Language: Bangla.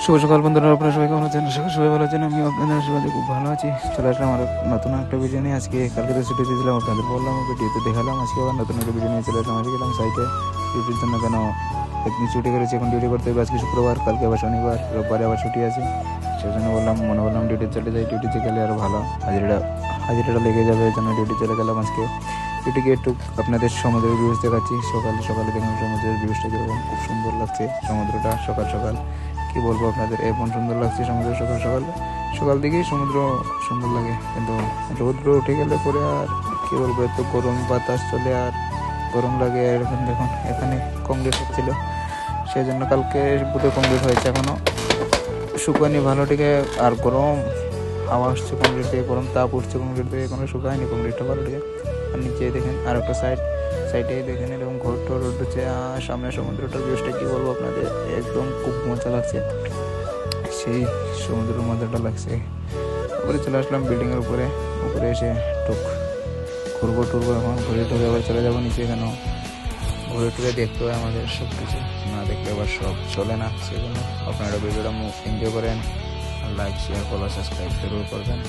শুভ সকাল বন্ধুরা, আপনারা সবাই কেমন আছেন? সবাই ভালো আছেন? আমি আপনাদের আশীর্বাদে খুব ভালো আছি। চলে আসলাম আর নতুন একটা ভিডিও নিয়ে। আজকে কালকে তো ছুটি দিয়েছিলাম, আপনাদের বললাম, ভিডিওতে দেখালাম। আজকে আবার নতুন একটা ভিডিও নিয়ে চলে আসলাম। আজকে গেলাম সাইটে ডিউটির জন্য। কেন একদিন ছুটি করেছি, এখন ডিউটি করতে হবে। আজকে শুক্রবার, কালকে আবার শনিবার, রোববারে আবার ছুটি আছে। সেই জন্য মনে করলাম ডিউটি চলে যাই। ডিউটিতে গেলে আরও ভালো, হাজিরাটা লেগে যাবে। এই জন্য ডিউটি চলে গেলাম আজকে। ডিউটি গিয়ে একটু আপনাদের সমুদ্রের ভিউজ দেখাচ্ছি। সকালে সকালে দেখুন সমুদ্রের ভিউজটা কীরকম, খুব সুন্দর লাগছে সমুদ্রটা। সকাল সকাল কী বলবো আপনাদের, এমন সুন্দর লাগছে সমুদ্র। সকাল দিকেই সমুদ্র সুন্দর লাগে, কিন্তু রৌদ্র উঠে গেলে পরে আর কী বলবো, এত গরম বাতাস চলে আর গরম লাগে। আর এখন দেখুন এখানে কংক্রিট হচ্ছিল, সেই জন্য কালকে বুধে কংক্রিট হয়েছে, এখনও শুকায়নি ভালো থেকে। আর গরম হাওয়া আসছে কংক্রিট থেকে, গরম তাপ উঠছে কংক্রিট থেকে, এখনো শুকায়নি কংক্রিটটা ভালো থেকে। আর নিচে দেখেন আর একটা সাইডে দেখেন এরকম ঘর টর উঠছে। আর সামনে সমুদ্রটার ভিউজটা কী বলবো আপনাদের, একদম খুব মজা লাগছে। সেই সমুদ্রের মজাটা লাগছে। উপরে চলে আসলাম বিল্ডিংয়ের উপরে এসে টুক ঘুরবো টুরবো। এখন ঘুরে টুরে আবার চলে যাবো নিচে। কেন ঘুরে টুরে দেখতে হয় আমাদের, সব কিছু না দেখতে আবার সব চলে না। সেই জন্য আপনারা ভিডিওটা এনজয় করেন, লাইক শেয়ার ফলো সাবস্ক্রাইব জরুর করবেন।